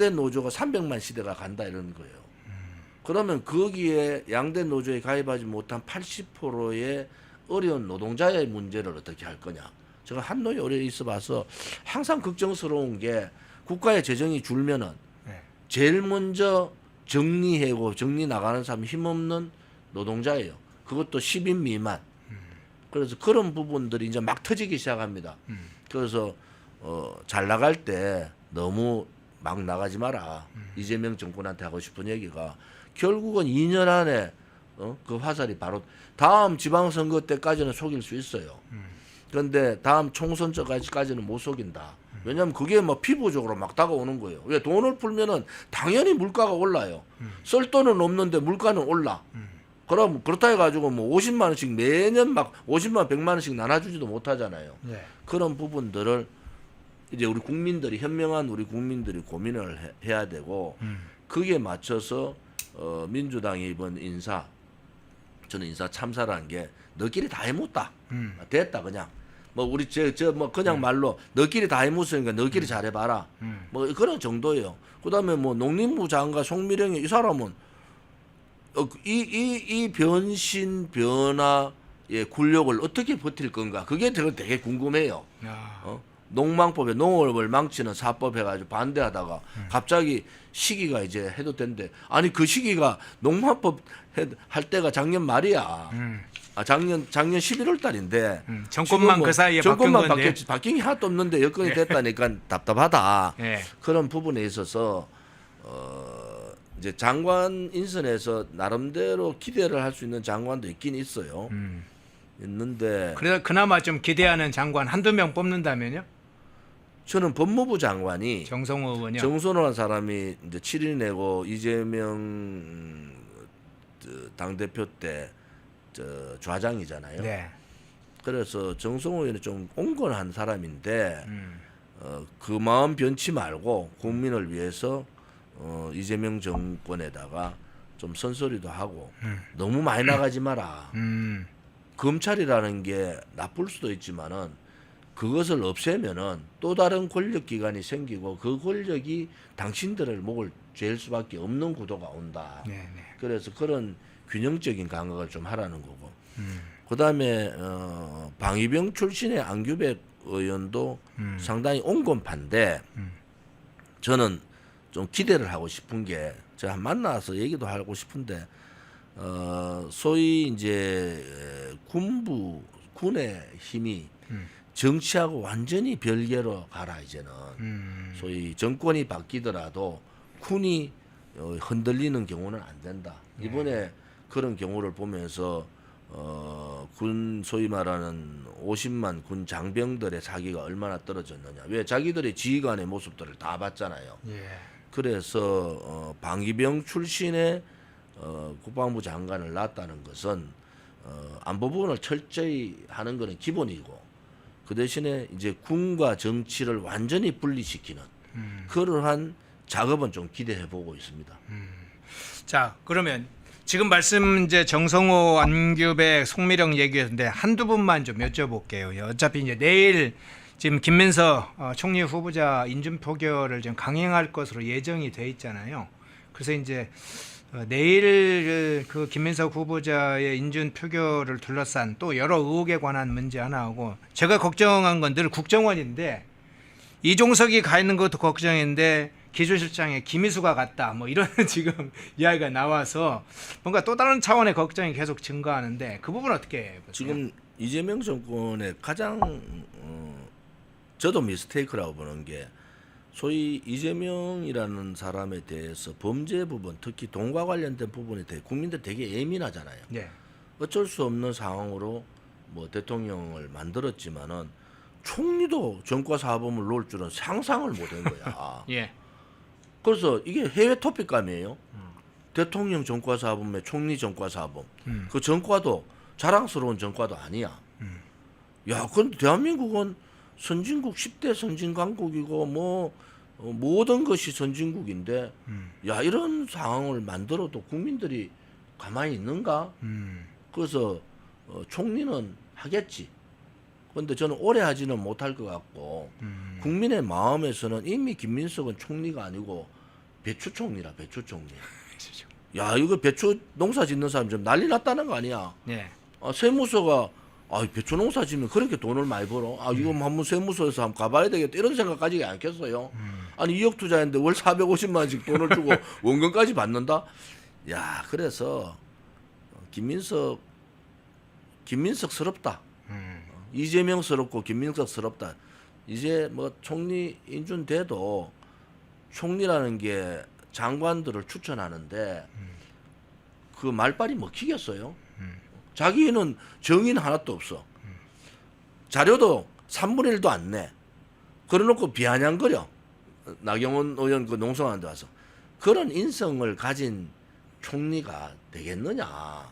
노조가 300만 시대가 간다 이런 거예요. 그러면 거기에 양대 노조에 가입하지 못한 80%의 어려운 노동자의 문제를 어떻게 할 거냐. 제가 한노에 오래 있어봐서 항상 걱정스러운 게 국가의 재정이 줄면은 네. 제일 먼저 정리하고 정리 나가는 사람이 힘없는 노동자예요. 그것도 10인 미만. 그래서 그런 부분들이 이제 막 터지기 시작합니다. 그래서 잘 나갈 때 너무 막 나가지 마라. 이재명 정권한테 하고 싶은 얘기가 결국은 2년 안에 그 화살이 바로 다음 지방선거 때까지는 속일 수 있어요. 그런데 다음 총선 때까지는 못 속인다. 왜냐하면 그게 뭐 피부적으로 막 다가오는 거예요. 왜 돈을 풀면은 당연히 물가가 올라요. 쓸 돈은 없는데 물가는 올라. 그럼 그렇다 해가지고 뭐 50만 원씩 매년 막 50만 100만 원씩 나눠주지도 못하잖아요. 네. 그런 부분들을 이제 우리 국민들이 현명한 우리 국민들이 고민을 해야 되고 거기에 맞춰서 민주당이 이번 저는 인사 참사라는 게 너끼리 다 해묻다. 됐다 그냥. 뭐 우리 뭐 그냥 말로 너끼리 다 해묻으니까 너끼리 잘해봐라. 뭐 그런 정도예요. 그다음에 뭐 농림부 장관 송미령이 이 사람은 이 변신 변화의 굴욕을 어떻게 버틸 건가? 그게 되게 궁금해요. 농망법에 농업을 망치는 사법 해가지고 반대하다가 갑자기 시기가 이제 해도 된대. 아니 그 시기가 농망법 할 때가 작년 말이야. 작년 11월 달인데 정권만 뭐 그 사이에 정권만 바뀐 건데. 바뀐 게 하나도 없는데 여건이 됐다니까 답답하다. 예. 그런 부분에 있어서 이제 장관 인선에서 나름대로 기대를 할 수 있는 장관도 있긴 있어요. 있는데 그래서 그나마 좀 기대하는 장관 한두 명 뽑는다면요? 저는 법무부 장관이 정성호 의원이요. 정선호라는 사람이 이제 7일 내고 이재명 당대표 때 좌장이잖아요. 네. 그래서 정성호 의원이 좀 온건한 사람인데 그 마음 변치 말고 국민을 위해서 이재명 정권에다가 좀 선소리도 하고 너무 많이 나가지 마라. 검찰이라는 게 나쁠 수도 있지만은 그것을 없애면은 또 다른 권력기관이 생기고 그 권력이 당신들을 목을 죄일 수밖에 없는 구도가 온다. 네, 네. 그래서 그런 균형적인 감각을 좀 하라는 거고 그다음에 방위병 출신의 안규백 의원도 상당히 온건파인데 저는 좀 기대를 하고 싶은 게 제가 만나서 얘기도 하고 싶은데 소위 이제 군의 힘이 정치하고 완전히 별개로 가라 이제는 소위 정권이 바뀌더라도 군이 흔들리는 경우는 안 된다. 이번에 그런 경우를 보면서 군 소위 말하는 50만 군 장병들의 사기가 얼마나 떨어졌느냐. 왜 자기들의 지휘관의 모습들을 다 봤잖아요. 예. 그래서 방위병 출신의 국방부 장관을 놨다는 것은 안보 부분을 철저히 하는 것은 기본이고 그 대신에 이제 군과 정치를 완전히 분리시키는 그러한 작업은 좀 기대해 보고 있습니다. 자, 그러면 지금 말씀 이제 정성호, 안규백, 송미령 얘기했는데 한두 분만 좀 여쭤볼게요. 어차피 이제 내일 지금 김민석 총리 후보자 인준 표결을 좀 강행할 것으로 예정이 돼 있잖아요. 그래서 이제 내일 그 김민석 후보자의 인준 표결을 둘러싼 또 여러 의혹에 관한 문제 하나하고 제가 걱정한 건 늘 국정원인데 이종석이 가 있는 것도 걱정인데 기조실장에 김희수가 갔다 뭐 이런 지금 이야기가 나와서 뭔가 또 다른 차원의 걱정이 계속 증가하는데 그 부분 어떻게 보세요? 지금 이재명 정권의 가장 저도 미스테이크라고 보는 게 소위 이재명이라는 사람에 대해서 범죄 부분 특히 돈과 관련된 부분에 대해 국민들 되게 예민하잖아요. 네. 어쩔 수 없는 상황으로 뭐 대통령을 만들었지만은 총리도 전과 사범을 놓을 줄은 상상을 못한 거야. 예. 그래서 이게 해외 토픽감이에요. 대통령 전과 사범에 총리 전과 사범. 그 전과도 자랑스러운 전과도 아니야. 야, 근데 대한민국은 선진국 10대 선진 강국이고 뭐 모든 것이 선진국인데 야, 이런 상황을 만들어도 국민들이 가만히 있는가? 그래서 총리는 하겠지. 근데 저는 오래 하지는 못할 것 같고 국민의 마음에서는 이미 김민석은 총리가 아니고 배추 총리라 배추 총리. 야, 이거 배추 농사 짓는 사람 좀 난리 났다는 거 아니야? 네. 세무서가 배추 농사 짓면 그렇게 돈을 많이 벌어. 이거 한번 세무서에서 한번 가봐야 되겠다 이런 생각까지 않겠어요? 아니 2억 투자했는데 월 450만 원씩 돈을 주고 원금까지 받는다? 야, 그래서 김민석스럽다. 이재명스럽고 김민석스럽다. 이제 뭐 총리 인준돼도 총리라는 게 장관들을 추천하는데 그 말빨이 먹히겠어요? 자기는 정인 하나도 없어. 자료도 3분의 1도 안 내. 그래놓고 비아냥거려. 나경원 의원 그 농성한테 와서. 그런 인성을 가진 총리가 되겠느냐.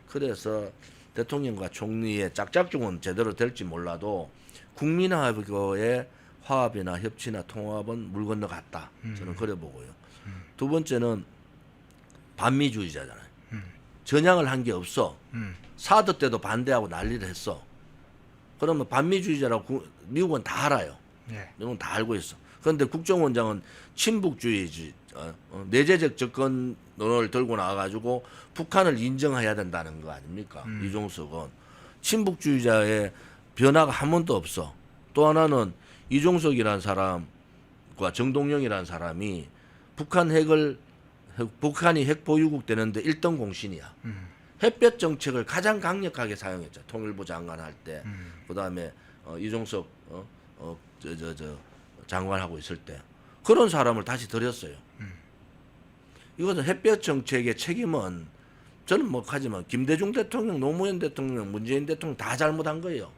그래서 대통령과 총리의 짝짝꿍은 제대로 될지 몰라도 국민하고의 화합이나 협치나 통합은 물 건너갔다. 저는 그래 보고요. 두 번째는 반미주의자잖아요. 전향을 한 게 없어. 사드 때도 반대하고 난리를 했어. 그러면 반미주의자라고 미국은 다 알아요. 네. 미국은 다 알고 있어. 그런데 국정원장은 친북주의지, 내재적 접근론을 들고 나와가지고 북한을 인정해야 된다는 거 아닙니까? 이종석은 친북주의자의 변화가 한 번도 없어. 또 하나는 이종석이라는 사람과 정동영이라는 사람이 북한이 핵 보유국 되는데 1등 공신이야. 햇볕 정책을 가장 강력하게 사용했죠. 통일부 장관 할 때, 그다음에 이종석 장관하고 있을 때 그런 사람을 다시 들였어요. 이것은 햇볕 정책의 책임은 저는 뭐 하지만 김대중 대통령, 노무현 대통령, 문재인 대통령 다 잘못한 거예요.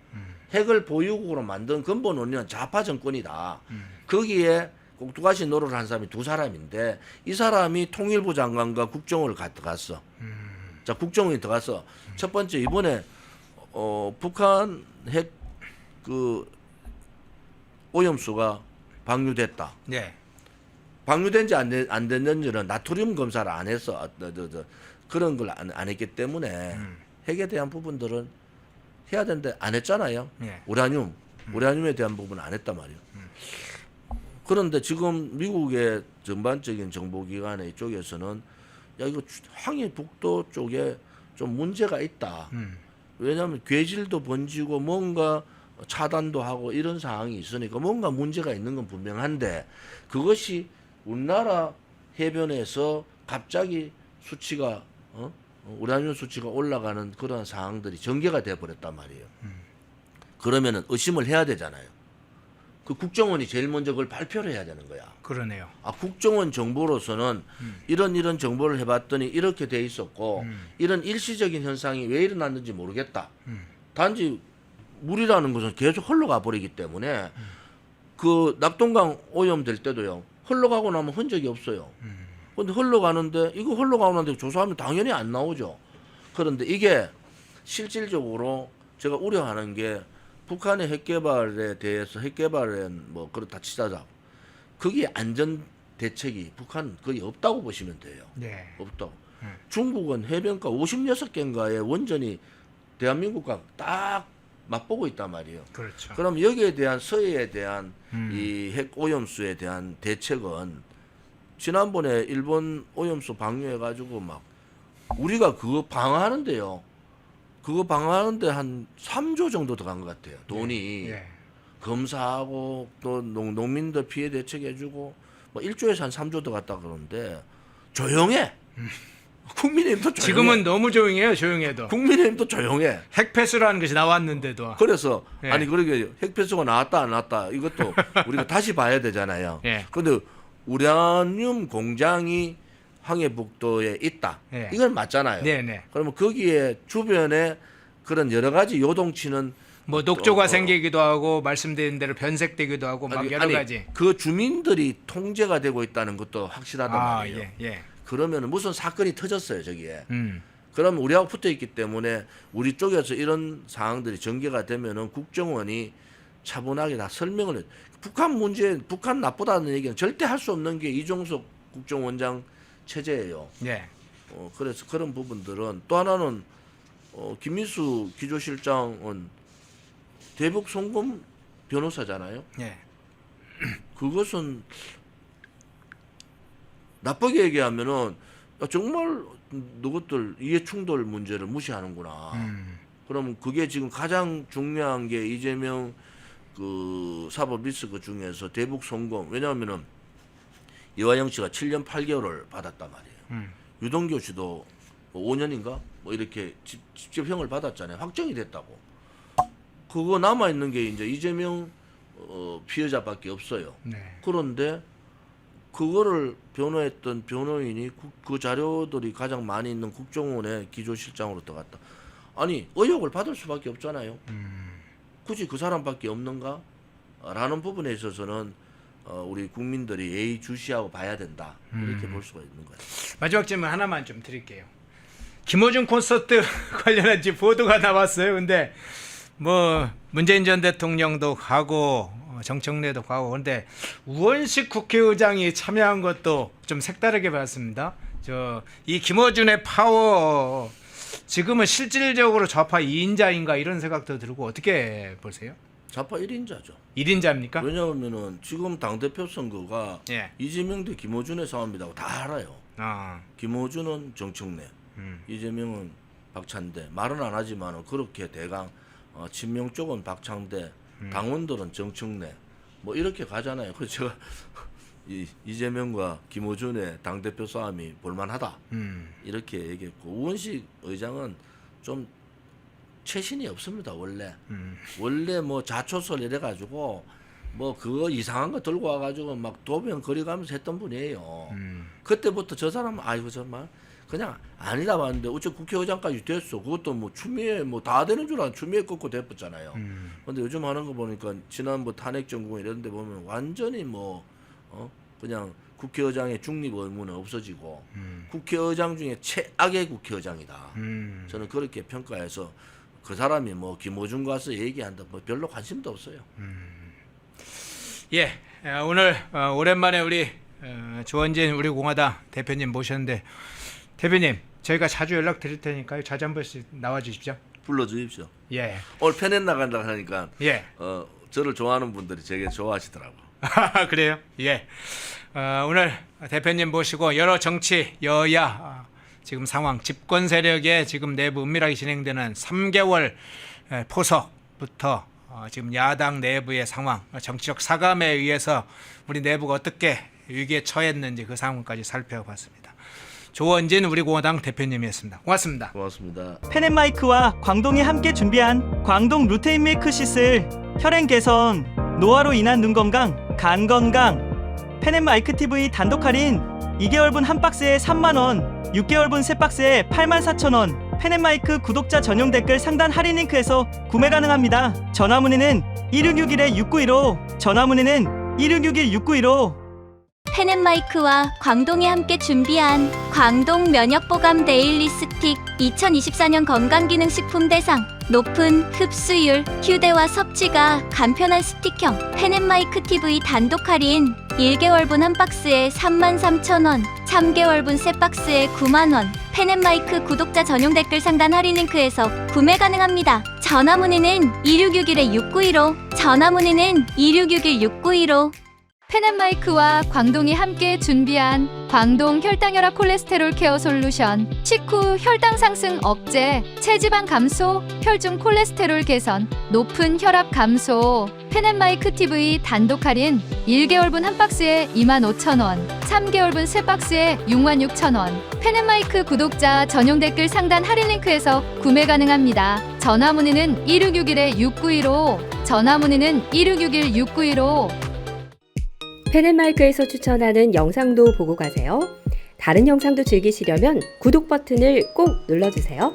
핵을 보유국으로 만든 근본 원인은 좌파 정권이다. 거기에 꼭두가시 노릇을 한 사람이 두 사람인데 이 사람이 통일부 장관과 국정원을 갔어. 자, 국정원이 들어가서 첫 번째 이번에 북한 핵 그 오염수가 방류됐다. 네. 방류된지 안 됐는지는 나트륨 검사를 안 했어. 그런 걸 안 했기 때문에 핵에 대한 부분들은 해야 되는데 안 했잖아요. 네. 우라늄에 대한 부분은 안 했단 말이에요. 그런데 지금 미국의 전반적인 정보기관의 쪽에서는 야, 이거 황해 북도 쪽에 좀 문제가 있다. 왜냐하면 괴질도 번지고 뭔가 차단도 하고 이런 상황이 있으니까 뭔가 문제가 있는 건 분명한데 그것이 우리나라 해변에서 갑자기 수치가 우라늄 수치가 올라가는 그런 상황들이 전개가 돼 버렸단 말이에요. 그러면은 의심을 해야 되잖아요. 그 국정원이 제일 먼저 그걸 발표를 해야 되는 거야. 그러네요. 아, 국정원 정보로서는 이런 정보를 해봤더니 이렇게 돼 있었고 이런 일시적인 현상이 왜 일어났는지 모르겠다. 단지 물이라는 것은 계속 흘러가 버리기 때문에 그 낙동강 오염될 때도요. 흘러가고 나면 흔적이 없어요. 근데 흘러가는데 이거 흘러가는데 조사하면 당연히 안 나오죠. 그런데 이게 실질적으로 제가 우려하는 게 북한의 핵개발에 대해서 핵개발은 뭐 그렇다 치자자. 거기에 안전 대책이 북한 거의 없다고 보시면 돼요. 네. 없다고. 중국은 해변가 56개인가의 원전이 대한민국과 딱 맛보고 있단 말이에요. 그렇죠. 그럼 여기에 대한 서해에 대한 이 핵 오염수에 대한 대책은 지난번에 일본 오염수 방류해 가지고 막 우리가 그거 방어하는데요. 그거 방어하는데 한 3조 정도 들어간 것 같아요. 돈이 예. 검사하고 또 농민들 피해 대책해주고 뭐 1조에서 한 3조 들어갔다 그러는데 조용해. 국민의힘도 조용해. 지금은 너무 조용해요. 조용해도. 국민의힘도 조용해. 핵폐수라는 것이 나왔는데도. 그래서 예. 아니 그러게 핵폐수가 나왔다 안 나왔다 이것도 우리가 다시 봐야 되잖아요. 예. 그런데 우라늄 공장이 황해북도에 있다. 예. 이건 맞잖아요. 네네. 그러면 거기에 주변에 그런 여러 가지 요동치는 뭐 녹조가 생기기도 하고 말씀드린 대로 변색되기도 하고 막 여러 가지. 그 주민들이 통제가 되고 있다는 것도 확실하단 아, 말이에요. 예, 예. 그러면 무슨 사건이 터졌어요 저기에. 음. 그럼 우리하고 붙어 있기 때문에 우리 쪽에서 이런 상황들이 전개가 되면은 국정원이 차분하게 다 설명을 해. 북한 문제, 북한 나쁘다는 얘기는 절대 할 수 없는 게 이종석 국정원장 체제예요. 예. 그래서 그런 부분들은 또 하나는 김민수 기조실장은 대북 송금 변호사잖아요. 예. 그것은 나쁘게 얘기하면은 정말 누구들 이해 충돌 문제를 무시하는구나. 그러면 그게 지금 가장 중요한 게 이재명 그 사법 리스크 중에서 대북 송금. 왜냐하면은 이화영 씨가 7년 8개월을 받았단 말이에요. 유동규 씨도 5년인가 뭐 이렇게 집행을 받았잖아요. 확정이 됐다고. 그거 남아 있는 게 이제 이재명 피해자밖에 없어요. 네. 그런데 그거를 변호했던 변호인이 그 자료들이 가장 많이 있는 국정원의 기조실장으로 들어갔다. 아니 의혹을 받을 수밖에 없잖아요. 굳이 그 사람밖에 없는가? 라는 부분에 있어서는 우리 국민들이 예의주시하고 봐야 된다. 이렇게 볼 수가 있는 거예요. 마지막 질문 하나만 좀 드릴게요. 김어준 콘서트 관련한 지금 보도가 나왔어요. 근데 뭐 문재인 전 대통령도 가고 정청래도 가고 근데 우원식 국회의장이 참여한 것도 좀 색다르게 봤습니다. 이 김어준의 파워 지금은 실질적으로 좌파 2인자인가 이런 생각도 들고 어떻게 보세요? 좌파 1인자죠. 1인자입니까? 왜냐하면은 지금 당대표 선거가 예. 이재명 대 김어준의 싸움이라고 다 알아요. 아. 김어준은 정청래, 이재명은 박찬대. 말은 안 하지만 그렇게 대강 친명 쪽은 박창대, 당원들은 정청래 뭐 이렇게 가잖아요. 그래서 제가 이재명과 김어준의 당대표 싸움이 볼만하다 이렇게 얘기했고 우원식 의장은 좀 최신이 없습니다. 원래 뭐 자초설 이래가지고 뭐 그거 이상한 거 들고 와가지고 막 도변 거리가면서 했던 분이에요. 그때부터 저 사람은 아이고 정말 그냥 아니다 봤는데 어째 국회의장까지 됐어. 그것도 뭐 추미애 뭐 다 되는 줄 알았는데 추미애 꺾고 됐었잖아요. 근데 요즘 하는 거 보니까 지난번 탄핵 정국 이런 데 보면 완전히 뭐 그냥 국회의장의 중립 의무는 없어지고 국회의장 중에 최악의 국회의장이다. 저는 그렇게 평가해서 그 사람이 뭐 김어준 가서 얘기한다 뭐 별로 관심도 없어요. 예, 오늘 오랜만에 우리 조원진 우리 공화당 대표님 모셨는데 대표님 저희가 자주 연락 드릴 테니까요. 자주 한 번씩 나와 주십시오. 불러주십시오. 예. 오늘 편에 나간다 하니까 예. 저를 좋아하는 분들이 되게 좋아하시더라고. 그래요? 예. 오늘 대표님 모시고 여러 정치 여야 지금 상황, 집권 세력의 지금 내부 은밀하게 진행되는 3개월 포석부터 지금 야당 내부의 상황, 정치적 사감에 의해서 우리 내부가 어떻게 위기에 처했는지 그 상황까지 살펴봤습니다. 조원진 우리 공화당 대표님이었습니다. 고맙습니다. 고맙습니다. 펜앤마이크와 광동이 함께 준비한 광동 루테인 밀크시슬 혈행 개선, 노화로 인한 눈 건강, 간 건강. 펜앤마이크 TV 단독 할인 2개월분 한 박스에 3만원, 6개월분 세 박스에 84,000원. 펜앤마이크 구독자 전용 댓글 상단 할인 링크에서 구매 가능합니다. 전화 문의는 1661-6915, 전화 문의는 1661-6915. 펜앤마이크와 광동이 함께 준비한 광동 면역보감 데일리 스틱 2024년 건강기능식품 대상 높은 흡수율, 휴대와 섭취가 간편한 스틱형 펜앤마이크 TV 단독 할인 1개월분 한 박스에 33,000원, 3개월분 세 박스에 9만원. 펜앤마이크 구독자 전용 댓글 상단 할인 링크에서 구매 가능합니다. 전화 문의는 2661-6915, 전화 문의는 2661-6915. 펜앤마이크와 광동이 함께 준비한 광동 혈당혈압 콜레스테롤 케어 솔루션, 식후 혈당 상승 억제, 체지방 감소, 혈중 콜레스테롤 개선, 높은 혈압 감소. 펜앤마이크 TV 단독 할인 1개월분 한 박스에 25,000원, 3개월분 세 박스에 66,000원. 펜앤마이크 구독자 전용 댓글 상단 할인 링크에서 구매 가능합니다. 전화 문의는 1661-6915, 전화 문의는 1661-6915. 펜앤마이크에서 추천하는 영상도 보고 가세요. 다른 영상도 즐기시려면 구독 버튼을 꼭 눌러주세요.